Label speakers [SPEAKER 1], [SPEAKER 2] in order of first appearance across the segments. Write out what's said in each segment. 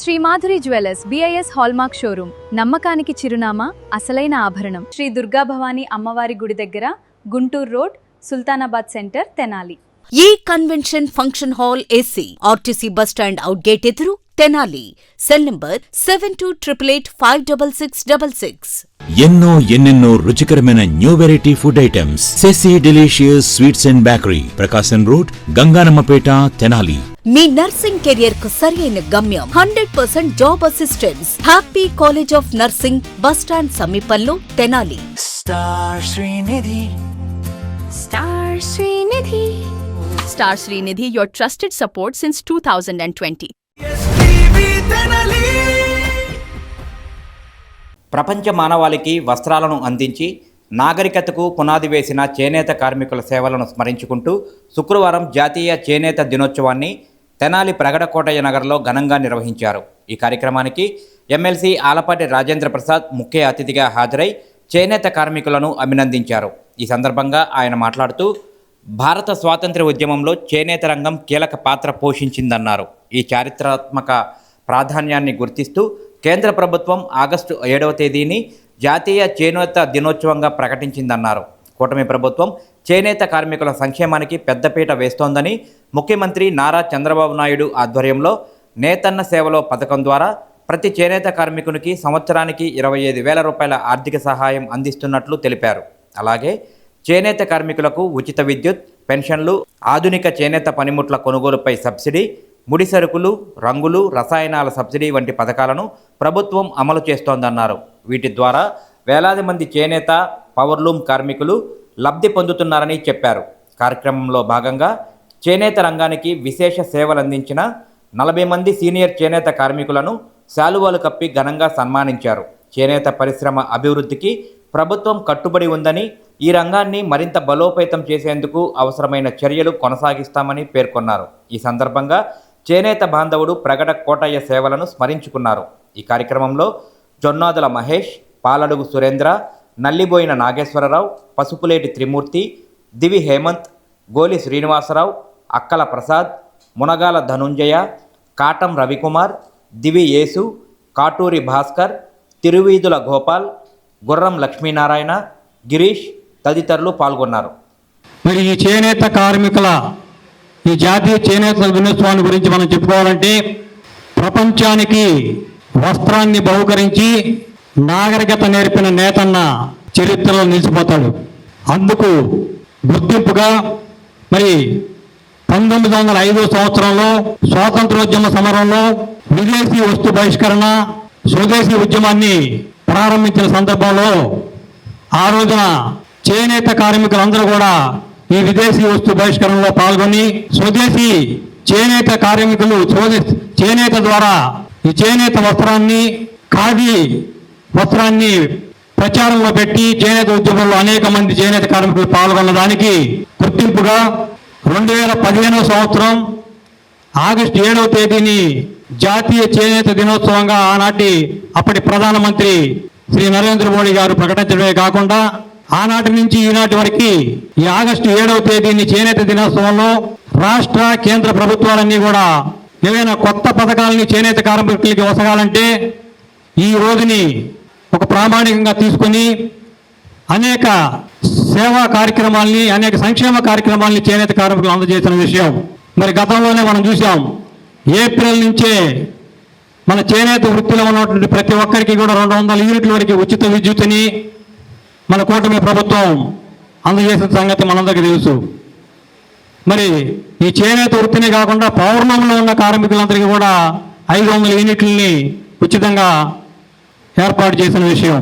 [SPEAKER 1] Shri Madhuri jewellers BIS hallmark showroom నమ్మకానికి చిరునామా అసలైన ఆభరణం శ్రీ దుర్గా భవానీ అమ్మవారి గుడి దగ్గర గుంటూరు రోడ్ సుల్తానాబాద్ సెంటర్ తెనాలి
[SPEAKER 2] ఈ convention function hall AC RTC bus stand out gate ఎదురు తెనాలి సెల్ నంబర్ 7288856666
[SPEAKER 3] ఎన్నెన్నో రుచికరమైన న్యూ వెరైటీ ఫుడ్ ఐటమ్స్ సెసి delicious sweets and bakery Prakasam road Ganganammapeta Tenali.
[SPEAKER 2] మీ నర్సింగ్ కెరియర్ కు సరైన గమ్యం 100% job assistance happy college of nursing bus stand సమీపంలో Tenali.
[SPEAKER 1] Star Srinidhi, your trusted support since 2020.
[SPEAKER 4] ప్రపంచ మానవాళికి వస్త్రాలను అందించి నాగరికతకు పునాది వేసిన చేనేత కార్మికుల సేవలను స్మరించుకుంటూ శుక్రవారం జాతీయ చేనేత దినోత్సవాన్ని తెనాలి ప్రగడకోటయ్య నగర్లో ఘనంగా నిర్వహించారు. ఈ కార్యక్రమానికి ఎమ్మెల్సీ ఆలపాటి రాజేంద్ర ప్రసాద్ ముఖ్య అతిథిగా హాజరై చేనేత కార్మికులను అభినందించారు. ఈ సందర్భంగా ఆయన మాట్లాడుతూ భారత స్వాతంత్ర్య ఉద్యమంలో చేనేత రంగం కీలక పాత్ర పోషించిందన్నారు. ఈ చారిత్రాత్మక ప్రాధాన్యాన్ని గుర్తిస్తూ కేంద్ర ప్రభుత్వం ఆగస్టు 7వ తేదీని జాతీయ చేనేత దినోత్సవంగా ప్రకటించిందన్నారు. కూటమి ప్రభుత్వం చేనేత కార్మికుల సంక్షేమానికి పెద్దపీట వేస్తోందని, ముఖ్యమంత్రి నారా చంద్రబాబు నాయుడు ఆధ్వర్యంలో నేతన్న సేవలో పథకం ద్వారా ప్రతి చేనేత కార్మికునికి సంవత్సరానికి 25,000 రూపాయల ఆర్థిక సహాయం అందిస్తున్నట్లు తెలిపారు. అలాగే చేనేత కార్మికులకు ఉచిత విద్యుత్, పెన్షన్లు, ఆధునిక చేనేత పనిముట్ల కొనుగోలుపై సబ్సిడీ, ముడి సరుకులు, రంగులు, రసాయనాల సబ్సిడీ వంటి పథకాలను ప్రభుత్వం అమలు చేస్తోందన్నారు. వీటి ద్వారా వేలాది మంది చేనేత, పవర్లూమ్ కార్మికులు లబ్ధి పొందుతున్నారని చెప్పారు. కార్యక్రమంలో భాగంగా చేనేత రంగానికి విశేష సేవలందించిన 40 మంది సీనియర్ చేనేత కార్మికులను శాలువాలు కప్పి ఘనంగా సన్మానించారు. చేనేత పరిశ్రమ అభివృద్ధికి ప్రభుత్వం కట్టుబడి ఉందని, ఈ రంగాన్ని మరింత బలోపేతం చేసేందుకు అవసరమైన చర్యలు కొనసాగిస్తామని పేర్కొన్నారు. ఈ సందర్భంగా చేనేత బాంధవుడు ప్రగడ కోటయ్య సేవలను స్మరించుకున్నారు. ఈ కార్యక్రమంలో జొన్నాదుల మహేష్, పాలడుగు సురేంద్ర, నల్లిబోయిన నాగేశ్వరరావు, పసుపులేటి త్రిమూర్తి, దివి హేమంత్, గోలి శ్రీనివాసరావు, అక్కల ప్రసాద్, మునగాల ధనుంజయ, కాటం రవికుమార్, దివి యేసు, కాటూరి భాస్కర్, తిరువీధుల గోపాల్, గుర్రం లక్ష్మీనారాయణ, గిరీష్ తదితరులు పాల్గొన్నారు.
[SPEAKER 5] మరి ఈ చేనేత కార్మికుల ఈ జాతీయ చేనేత దినోత్సవాన్ని గురించి మనం చెప్పుకోవాలంటే, ప్రపంచానికి వస్త్రాన్ని బహుకరించి నాగరికత నేర్పిన నేతన్న చరిత్రలో నిలిచిపోతాడు. అందుకు గుర్తింపుగా మరి 1905 సంవత్సరంలో స్వాతంత్రోద్యమ సమరంలో విదేశీ వస్తు బహిష్కరణ, స్వదేశీ ఉద్యమాన్ని ప్రారంభించిన సందర్భంలో ఆ రోజున చేనేత కార్మికులందరూ కూడా ఈ విదేశీ వస్తు బహిష్కరణలో పాల్గొని స్వదేశీ చేనేత కార్మికులు చేనేత ద్వారా ఈ చేనేత వస్త్రాన్ని, ఖాదీ వస్త్రాన్ని ప్రచారంలో పెట్టి చేనేత ఉద్యమంలో అనేక మంది చేనేత కార్మికులు పాల్గొన్న దానికి గుర్తింపుగా 2015 సంవత్సరం ఆగస్టు 7వ తేదీని జాతీయ చేనేత దినోత్సవంగా అప్పటి ప్రధానమంత్రి శ్రీ నరేంద్ర మోడీ గారు ప్రకటించడమే కాకుండా ఆనాటి నుంచి ఈనాటి వరకు ఈ ఆగస్టు 7వ తేదీని చేనేత దినోత్సవంలో రాష్ట్ర, కేంద్ర ప్రభుత్వాలన్నీ కూడా ఏవైనా కొత్త పథకాలని చేనేత కార్మికులకి వసగాలంటే ఈ రోజుని ఒక ప్రామాణికంగా తీసుకొని అనేక సేవా కార్యక్రమాల్ని, అనేక సంక్షేమ కార్యక్రమాల్ని చేనేత కార్మికులు అందజేసిన విషయం మరి గతంలోనే మనం చూసాం. ఏప్రిల్ నుంచే మన చేనేత వృత్తిలో ఉన్నటువంటి ప్రతి ఒక్కరికి కూడా 200 యూనిట్ల వరకు ఉచిత విద్యుత్తుని మన కూటమి ప్రభుత్వం అందజేసిన సంగతి మనందరికీ తెలుసు. మరి ఈ చేనేత వృత్తిని కాకుండా పౌర్ణంలో ఉన్న కార్మికులందరికీ కూడా 500 యూనిట్లని ఉచితంగా ఏర్పాటు చేసిన విషయం.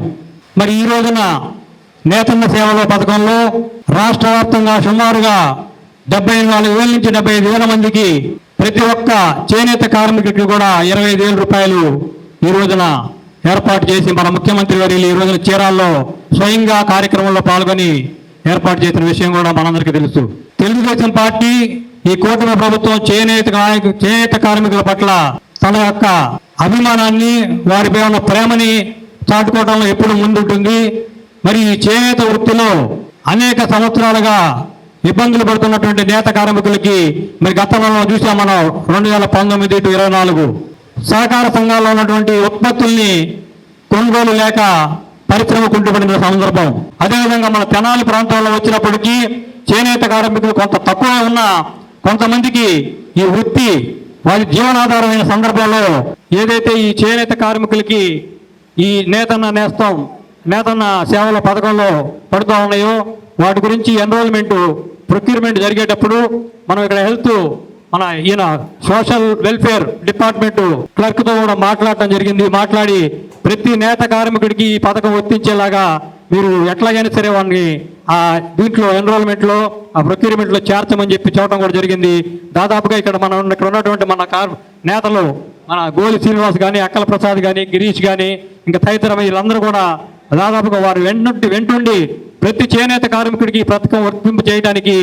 [SPEAKER 5] మరి ఈ రోజున నేతన్న సేవలో పథకంలో రాష్ట్ర వ్యాప్తంగా సుమారుగా 74,000 నుంచి 75,000 మందికి ప్రతి ఒక్క చేనేత కార్మికుడికి కూడా 25,000 రూపాయలు ఈ రోజున ఏర్పాటు చేసి మన ముఖ్యమంత్రి వర్యులు ఈ రోజున చీరాల్లో స్వయంగా కార్యక్రమంలో పాల్గొని ఏర్పాటు చేసిన విషయం కూడా మనందరికీ తెలుసు. తెలుగుదేశం పార్టీ, ఈ కూటమి ప్రభుత్వం చేనేత కార్మికుల పట్ల తన యొక్క అభిమానాన్ని, వారిపై ఉన్న ప్రేమని చాటుకోవడంలో ఎప్పుడు ముందుంటుంది. మరి ఈ చేనేత వృత్తిలో అనేక సంవత్సరాలుగా ఇబ్బందులు పడుతున్నటువంటి నేత కార్మికులకి మరి గతంలో చూసాం మనం 2019 to 24 సహకార సంఘాల్లో ఉన్నటువంటి ఉత్పత్తుల్ని కొనుగోలు లేక పరిశ్రమ కుంటుపడిన సందర్భం. అదేవిధంగా మన తెనాలి ప్రాంతంలో వచ్చినప్పటికీ చేనేత కార్మికులు కొంత తక్కువ ఉన్న కొంతమందికి ఈ వృత్తి వారి జీవనాధారమైన సందర్భంలో ఏదైతే ఈ చేనేత కార్మికులకి ఈ నేతన్న సేవల పథకంలో పడుతూ ఉన్నాయో వాటి గురించి ఎన్రోల్మెంట్ ప్రొక్యూర్మెంట్ జరిగేటప్పుడు మనం ఇక్కడ హెల్త్ మన ఈయన సోషల్ వెల్ఫేర్ డిపార్ట్మెంట్ క్లర్క్తో కూడా మాట్లాడటం జరిగింది. మాట్లాడి ప్రతి నేత కార్మికుడికి ఈ పథకం వర్తించేలాగా మీరు ఎట్లాగైనా సరే వాడిని ఆ దీంట్లో ఎన్రోల్మెంట్లో ఆ ప్రొక్యూర్మెంట్లో చేర్చమని చెప్పి చెప్పడం కూడా జరిగింది. దాదాపుగా ఇక్కడ ఉన్నటువంటి మన నేతలు మన గోలి శ్రీనివాస్ కానీ, అక్కల ప్రసాద్ కానీ, గిరీష్ కానీ, ఇంకా తదితర వీళ్ళందరూ కూడా దాదాపుగా వారు వెంటుండి ప్రతి చేనేత కార్మికుడికి ఈ పథకం వర్తింపు చేయడానికి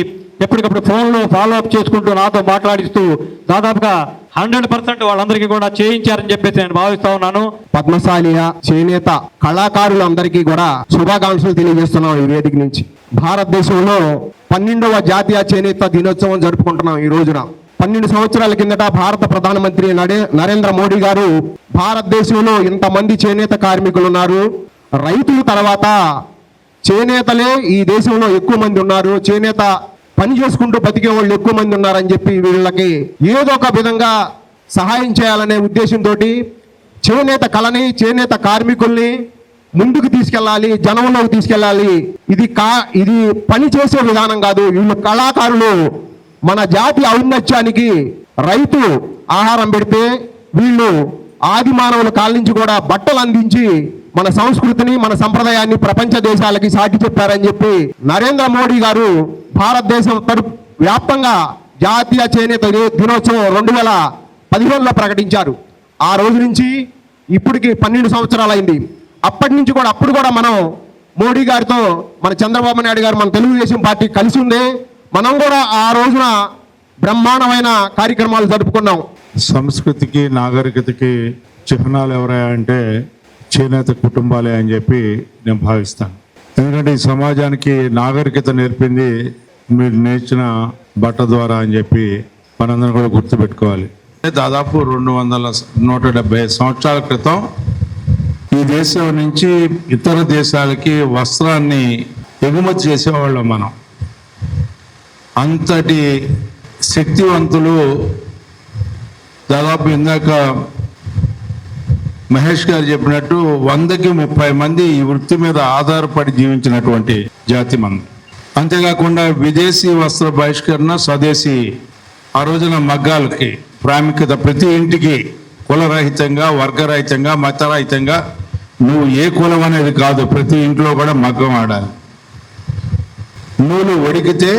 [SPEAKER 5] ఎప్పటికప్పుడు ఫోన్లో ఫాలోఅప్ చేసుకుంటూ నాతో మాట్లాడిస్తూ దాదాపుగా 100% వాళ్ళందరికీ కూడా చేయించారని చెప్పేసి నేను భావిస్తా ఉన్నాను.
[SPEAKER 6] పద్మశాలియ చేనేత కళాకారులందరికీ కూడా శుభాకాంక్షలు తెలియజేస్తున్నాం. ఈ వేదిక నుంచి భారతదేశంలో 12వ జాతీయ చేనేత దినోత్సవం జరుపుకుంటున్నాం. ఈ రోజున 12 సంవత్సరాల కిందట భారత ప్రధానమంత్రి నరేంద్ర మోడీ గారు భారతదేశంలో ఇంతమంది చేనేత కార్మికులు ఉన్నారు, రైతుల తర్వాత చేనేతలే ఈ దేశంలో ఎక్కువ మంది ఉన్నారు, చేనేత పని చేసుకుంటూ బతికే వాళ్ళు ఎక్కువ మంది ఉన్నారని చెప్పి వీళ్ళకి ఏదో ఒక విధంగా సహాయం చేయాలనే ఉద్దేశంతో చేనేత కళని, చేనేత కార్మికుల్ని ముందుకు తీసుకెళ్ళాలి, జనంలోకి తీసుకెళ్ళాలి. ఇది పని చేసే విధానం కాదు. వీళ్ళు కళాకారులు. మన జాతి ఔన్నత్యానికి రైతు ఆహారం పెడితే వీళ్ళు ఆది మానవుల కాల నుంచి కూడా బట్టలు అందించి మన సంస్కృతిని, మన సంప్రదాయాన్ని ప్రపంచ దేశాలకి సాటి చెప్పారని చెప్పి నరేంద్ర మోడీ గారు భారతదేశం వ్యాప్తంగా జాతీయ చేనేత దినోత్సవం 2015లో ప్రకటించారు. ఆ రోజు నుంచి ఇప్పటికి 12 సంవత్సరాలు అయింది. అప్పటి నుంచి కూడా అప్పుడు కూడా మనం మోడీ గారితో మన చంద్రబాబు నాయుడు గారు మన తెలుగుదేశం పార్టీ కలిసి ఉంది. మనం కూడా ఆ రోజున బ్రహ్మాండమైన కార్యక్రమాలు జరుపుకున్నాం.
[SPEAKER 7] సంస్కృతికి, నాగరికతకి చిహ్నాలు ఎవరయ్యా అంటే చేనేత కుటుంబాలే అని చెప్పి నేను భావిస్తాను. ఎందుకంటే ఈ సమాజానికి నాగరికత నేర్పింది మీరు నేర్చిన బట్ట ద్వారా అని చెప్పి మనందరం కూడా గుర్తుపెట్టుకోవాలి. దాదాపు 170 సంవత్సరాల క్రితం ఈ దేశం నుంచి ఇతర దేశాలకి వస్త్రాన్ని ఎగుమతి చేసేవాళ్ళం మనం. అంతటి శక్తివంతులు దాదాపు ఇందాక మహేష్ గారు చెప్పినట్టు 100కి 30 మంది ఈ వృత్తి మీద ఆధారపడి జీవించినటువంటి జాతి మంది. అంతేకాకుండా విదేశీ వస్త్ర బహిష్కరణ, స్వదేశీ ఆ రోజున మగ్గాలకి ప్రాముఖ్యత. ప్రతి ఇంటికి కులరహితంగా, వర్గరహితంగా, మతరహితంగా నువ్వు ఏ కులం అనేది కాదు, ప్రతి ఇంట్లో కూడా మగ్గం ఆడాలి. నూలు వడికితే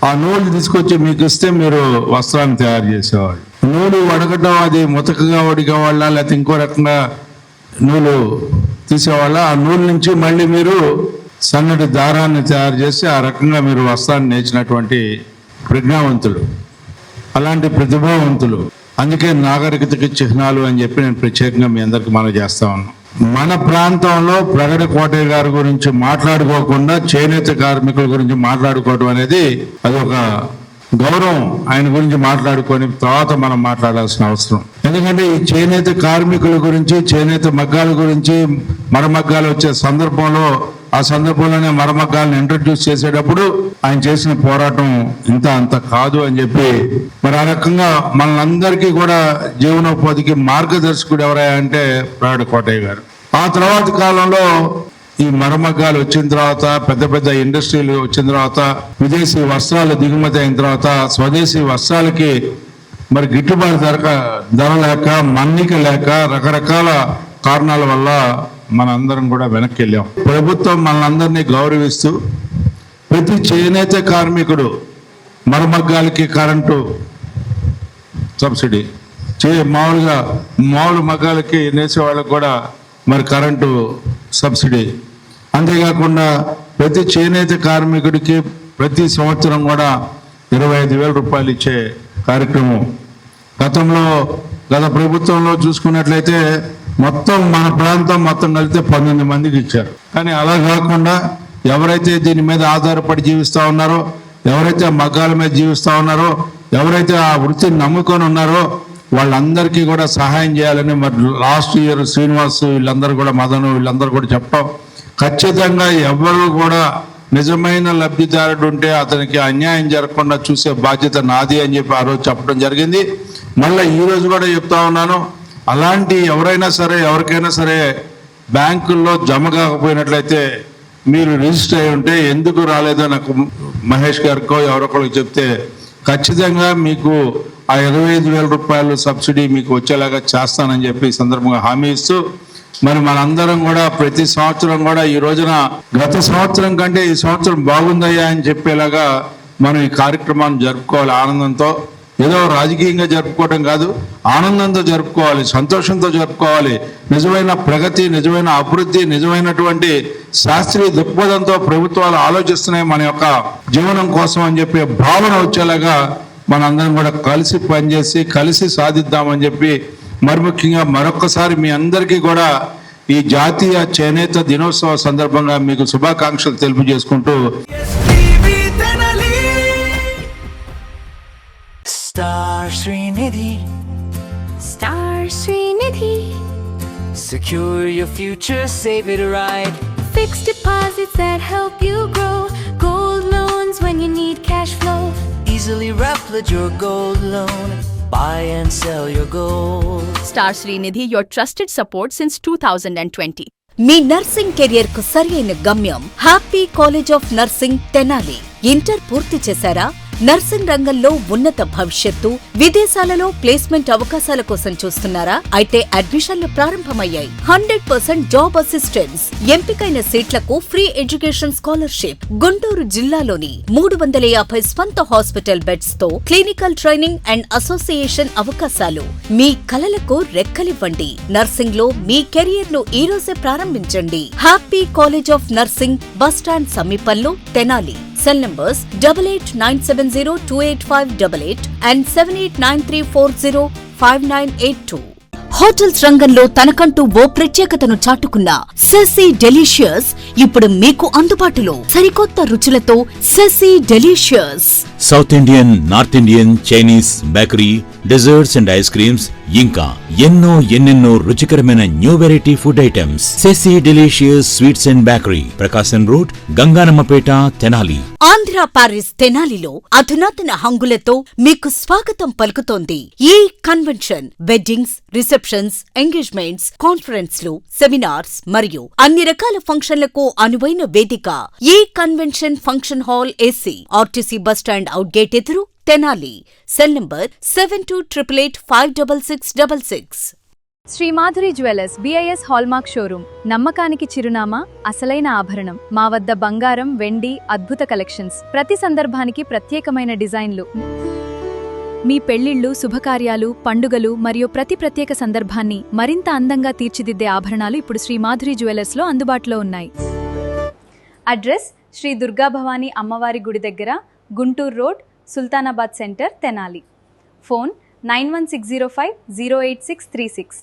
[SPEAKER 7] ఆ నూలు తీసుకొచ్చి మీకు ఇస్తే మీరు వస్త్రాన్ని తయారు చేసేవాళ్ళు. నూలు వడకటం అది ముతకగా వడికేవాళ్ళ, లేకపోతే ఇంకో రకంగా నూలు తీసేవాళ్ళ. ఆ నూలు నుంచి మళ్ళీ మీరు సన్నటి దారాన్ని తయారు చేసి ఆ రకంగా మీరు వస్త్రాన్ని నేర్చినటువంటి ప్రజ్ఞావంతులు, అలాంటి ప్రతిభావంతులు. అందుకే నాగరికతకి చిహ్నాలు అని చెప్పి నేను ప్రత్యేకంగా మీ అందరికి మనవి చేస్తా ఉన్నాను. మన ప్రాంతంలో ప్రగడ కోటయ్య గారి గురించి మాట్లాడుకోకుండా చేనేత కార్మికుల గురించి మాట్లాడుకోవడం అనేది అది ఒక గౌరవం. ఆయన గురించి మాట్లాడుకొని తర్వాత మనం మాట్లాడాల్సిన అవసరం. ఎందుకంటే ఈ చేనేత కార్మికుల గురించి, చేనేత మగ్గాల గురించి, మరమగ్గాలు వచ్చే సందర్భంలో ఆ సందర్భంలోనే మరమగ్గాలను ఇంట్రడ్యూస్ చేసేటప్పుడు ఆయన చేసిన పోరాటం ఇంత అంత కాదు అని చెప్పి మరి ఆ రకంగా మనందరికీ కూడా జీవనోపాధికి మార్గదర్శకుడు ఎవరయ్యా అంటే ప్రగడ కోటయ్య గారు. ఆ తర్వాత కాలంలో ఈ మరమగ్గాలు వచ్చిన తర్వాత, పెద్ద పెద్ద ఇండస్ట్రీలు వచ్చిన తర్వాత, విదేశీ వస్త్రాలు దిగుమతి అయిన తర్వాత స్వదేశీ వస్త్రాలకి మరి గిట్టుబాటు ధర లేక, మన్నిక లేక, రకరకాల కారణాల వల్ల మనందరం కూడా వెనక్కి వెళ్ళాం. ప్రభుత్వం మనందరినీ గౌరవిస్తూ ప్రతి చేనేత కార్మికుడు మరమగ్గాలకి కరెంటు సబ్సిడీ, మామూలు మగ్గాలకి నేసే వాళ్ళకి కూడా మరి కరెంటు సబ్సిడీ. అంతేకాకుండా ప్రతి చేనేత కార్మికుడికి ప్రతి సంవత్సరం కూడా 25,000 రూపాయలు ఇచ్చే కార్యక్రమం గత ప్రభుత్వంలో చూసుకున్నట్లయితే మొత్తం మన ప్రాంతం మొత్తం కలిపితే 19 మందికి ఇచ్చారు. కానీ అలా కాకుండా ఎవరైతే దీని మీద ఆధారపడి జీవిస్తూ ఉన్నారో, ఎవరైతే మగ్గాల మీద జీవిస్తూ ఉన్నారో, ఎవరైతే ఆ వృత్తిని నమ్ముకొని ఉన్నారో వాళ్ళందరికీ కూడా సహాయం చేయాలని మరి లాస్ట్ ఇయర్ శ్రీనివాస్ వీళ్ళందరూ కూడా మదను వీళ్ళందరూ కూడా చెప్పాం. ఖచ్చితంగా ఎవరు కూడా నిజమైన లబ్ధిదారుడు ఉంటే అతనికి అన్యాయం జరగకుండా చూసే బాధ్యత నాది అని చెప్పి ఆ రోజు చెప్పడం జరిగింది. మళ్ళీ ఈ రోజు కూడా చెప్తా ఉన్నాను, అలాంటి ఎవరైనా సరే ఎవరికైనా సరే బ్యాంకుల్లో జమ కాకపోయినట్లయితే మీరు రిజిస్టర్ అయి ఉంటే ఎందుకు రాలేదో నాకు మహేష్ గారికో ఎవరొకరికి చెప్తే ఖచ్చితంగా మీకు ఆ 25,000 రూపాయలు సబ్సిడీ మీకు వచ్చేలాగా చేస్తానని చెప్పి ఈ సందర్భంగా హామీ ఇస్తూ, మరి మనందరం కూడా ప్రతి సంవత్సరం కూడా ఈ రోజున గత సంవత్సరం కంటే ఈ సంవత్సరం బాగుందయ్యా అని చెప్పేలాగా మనం ఈ కార్యక్రమాన్ని జరుపుకోవాలి. ఆనందంతో, ఏదో రాజకీయంగా జరుపుకోవడం కాదు, ఆనందంతో జరుపుకోవాలి, సంతోషంతో జరుపుకోవాలి. నిజమైన ప్రగతి, నిజమైన అభివృద్ధి, నిజమైనటువంటి శాస్త్రీయ దృక్పథంతో ప్రభుత్వాలు ఆలోచిస్తున్నాయి మన యొక్క జీవనం కోసం అని చెప్పి భావన వచ్చేలాగా మనందరం కూడా కలిసి పనిచేసి కలిసి సాధిద్దామని చెప్పి మరి ముఖ్యంగా మరొక్కసారి మీ అందరికీ కూడా ఈ జాతీయ చేనేత దినోత్సవ సందర్భంగా మీకు శుభాకాంక్షలు తెలియజేసుకుంటూ
[SPEAKER 8] Star Srinidhi, Star Srinidhi. Secure your future, save it right.
[SPEAKER 9] Fixed deposits that help you grow. Gold loans when you need cash flow.
[SPEAKER 8] Easily replicate your gold loan. Buy and sell your gold.
[SPEAKER 2] Star Srinidhi, your trusted support since 2020. Me nursing career కు సరైన గమ్యం happy college of nursing Tenali. Inter పూర్తి చేశారా? Nursing రంగంలో ఉన్నత భవిష్యత్తు, విదేశాలలో placement అవకాశాల కోసం చూస్తున్నారా? అయితే అడ్మిషన్లు ప్రారంభమయ్యాయి. 100% జాబ్ అసిస్టెన్స్, ఎంపికైన సీట్లకు ఫ్రీ ఎడ్యుకేషన్ స్కాలర్షిప్. గుంటూరు జిల్లాలోని 350 స్వంత హాస్పిటల్ బెడ్స్ తో క్లినికల్ ట్రైనింగ్ అండ్ అసోసియేషన్ అవకాశాలు. మీ కలలకు రెక్కలివ్వండి. నర్సింగ్ లో మీ కెరియర్ ను ఈ రోజే ప్రారంభించండి. Happy college of nursing, bus stand సమీపంలో, Tenali. Cell numbers 8897028588 and 7893405982. Hotels రంగంలో తనకంటూ ఓ ప్రత్యేకతను చాటుకున్న సెసీ డెలీషియస్ ఇప్పుడు మీకు అందుబాటులో. సరికొత్త రుచులతో సెసీ delicious.
[SPEAKER 3] South Indian, north Indian, Chinese, bakery, desserts and ice creams, ఇంకా ఎన్నెన్నో రుచికరమైన న్యూ వెరైటీ ఫుడ్ ఐటమ్స్. సెసీ delicious sweets and bakery, Prakasam road, Ganganammapeta, Tenali.
[SPEAKER 2] Andhra Paris తెనాలిలో అధునాతన హంగులతో మీకు స్వాగతం పలుకుతోంది ఈ కన్వెన్షన్. వెడ్డింగ్స్, రిసెప్షన్స్, ఎంగేజ్మెంట్స్, కాన్ఫరెన్స్లు, సెమినార్స్ మరియు అన్ని రకాల ఫంక్షన్లకు అనువైన వేదిక. ఈ convention function hall AC, RTC bus stand out gate ఎదురు, Tenali. Cell number 7288566666.
[SPEAKER 1] Shri Madhuri jewellers BIS hallmark showroom, నమ్మకానికి చిరునామా, అసలైన ఆభరణం. మా వద్ద బంగారం, వెండి, అద్భుత కలెక్షన్స్, ప్రతి సందర్భానికి ప్రత్యేకమైన డిజైన్లు. మీ పెళ్లిళ్లు, శుభకార్యాలు, పండుగలు మరియు ప్రతి ప్రత్యేక సందర్భాన్ని మరింత అందంగా తీర్చిదిద్దే ఆభరణాలు ఇప్పుడు శ్రీ మాధురి జ్యువెలర్స్ లో అందుబాటులో ఉన్నాయి. అడ్రస్ శ్రీ దుర్గాభవాని అమ్మవారి గుడి దగ్గర, Guntur road, Sultanabad centre, Tenali. Phone 9160508636.